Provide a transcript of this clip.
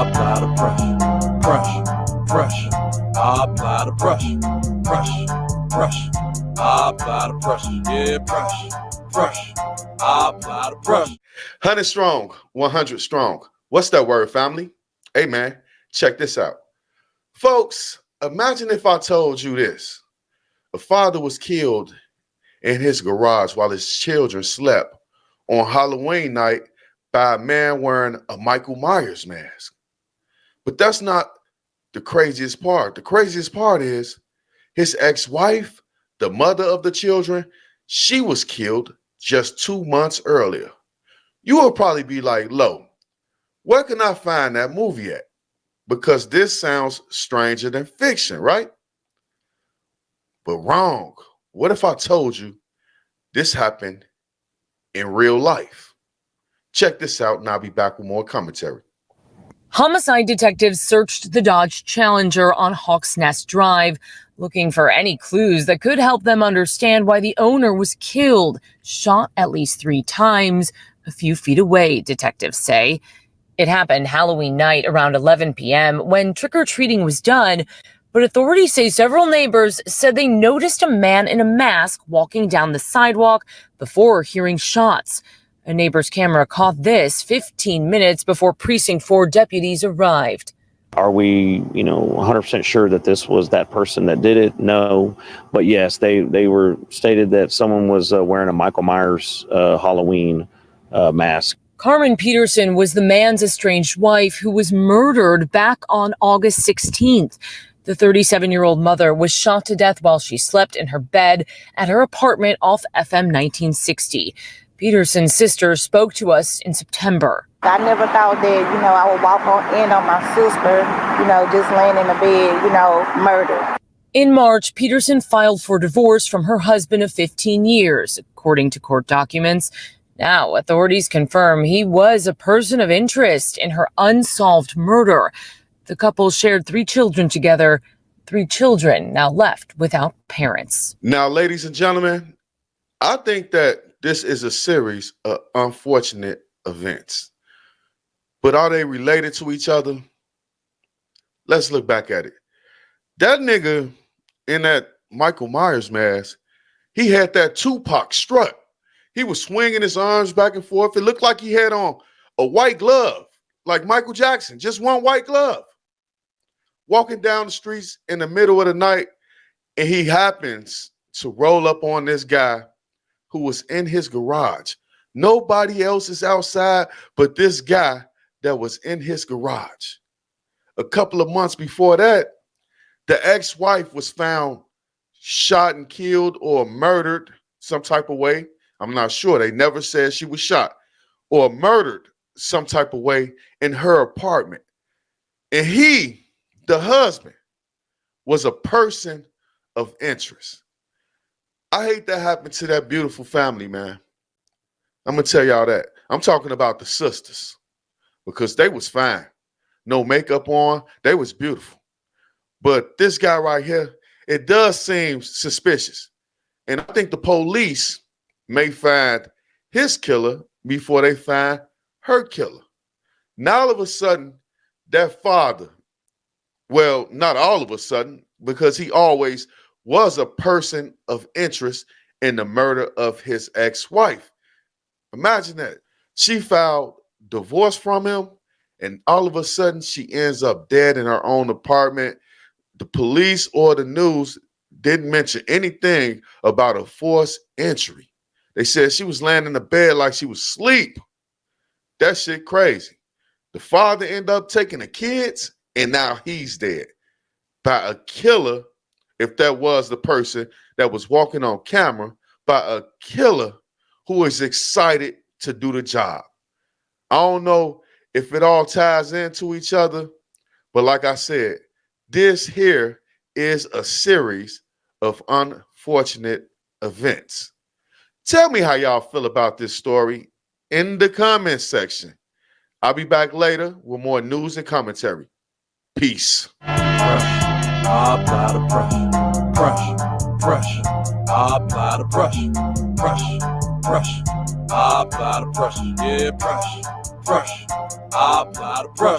I apply the pressure. I apply the pressure. I apply the pressure. Yeah, pressure. I apply the pressure. 100 strong, 100 strong. What's that word, family? Hey, man, check this out. Folks, imagine if I told you this. A father was killed in his garage while his children slept on Halloween night by a man wearing a Michael Myers mask. But that's not the craziest part. The craziest part is his ex-wife, the mother of the children, she was killed just 2 months earlier. You will probably be like, Lo, where can I find that movie at? Because this sounds stranger than fiction, right? But wrong. What if I told you this happened in real life? Check this out, and I'll be back with more commentary. Homicide detectives searched the Dodge Challenger on Hawks Nest Drive, looking for any clues that could help them understand why the owner was killed, shot at least 3 times, a few feet away, detectives say. It happened Halloween night around 11 p.m. when trick-or-treating was done, but authorities say several neighbors said they noticed a man in a mask walking down the sidewalk before hearing shots. A neighbor's camera caught this 15 minutes before Precinct 4 deputies arrived. Are we, 100% sure that this was that person that did it? No. But yes, they were stated that someone was wearing a Michael Myers Halloween mask. Carmen Peterson was the man's estranged wife who was murdered back on August 16th. The 37-year-old mother was shot to death while she slept in her bed at her apartment off FM 1960. Peterson's sister spoke to us in September. I never thought that, I would walk in on my sister, just laying in the bed, murdered. In March, Peterson filed for divorce from her husband of 15 years, according to court documents. Now, authorities confirm he was a person of interest in her unsolved murder. The couple shared 3 children together, 3 children now left without parents. Now, ladies and gentlemen, I think that this is a series of unfortunate events. But are they related to each other? Let's look back at it. That nigga in that Michael Myers mask, he had that Tupac strut. He was swinging his arms back and forth. It looked like he had on a white glove, like Michael Jackson, just one white glove. Walking down the streets in the middle of the night, and he happens to roll up on this guy who was in his garage. Nobody else is outside but this guy that was in his garage. A couple of months before that, the ex-wife was found shot and killed or murdered some type of way. I'm not sure. They never said she was shot or murdered some type of way in her apartment. And he, the husband, was a person of interest. I hate that happened to that beautiful family, man. I'm going to tell y'all that. I'm talking about the sisters because they was fine. No makeup on. They was beautiful. But this guy right here, it does seem suspicious. And I think the police may find his killer before they find her killer. Now, all of a sudden, that father, well, not all of a sudden, because he always was a person of interest in the murder of his ex-wife. Imagine that. She filed divorce from him, and all of a sudden, she ends up dead in her own apartment. The police or the news didn't mention anything about a forced entry. They said she was laying in the bed like she was asleep. That shit crazy. The father ended up taking the kids, and now he's dead by a killer, if that was the person that was walking on camera, by a killer who is excited to do the job. I don't know if it all ties into each other, but like I said, this here is a series of unfortunate events. Tell me how y'all feel about this story in the comments section. I'll be back later with more news and commentary. Peace. I apply the pressure. I apply the pressure. I apply the pressure. Yeah, pressure. I apply the pressure.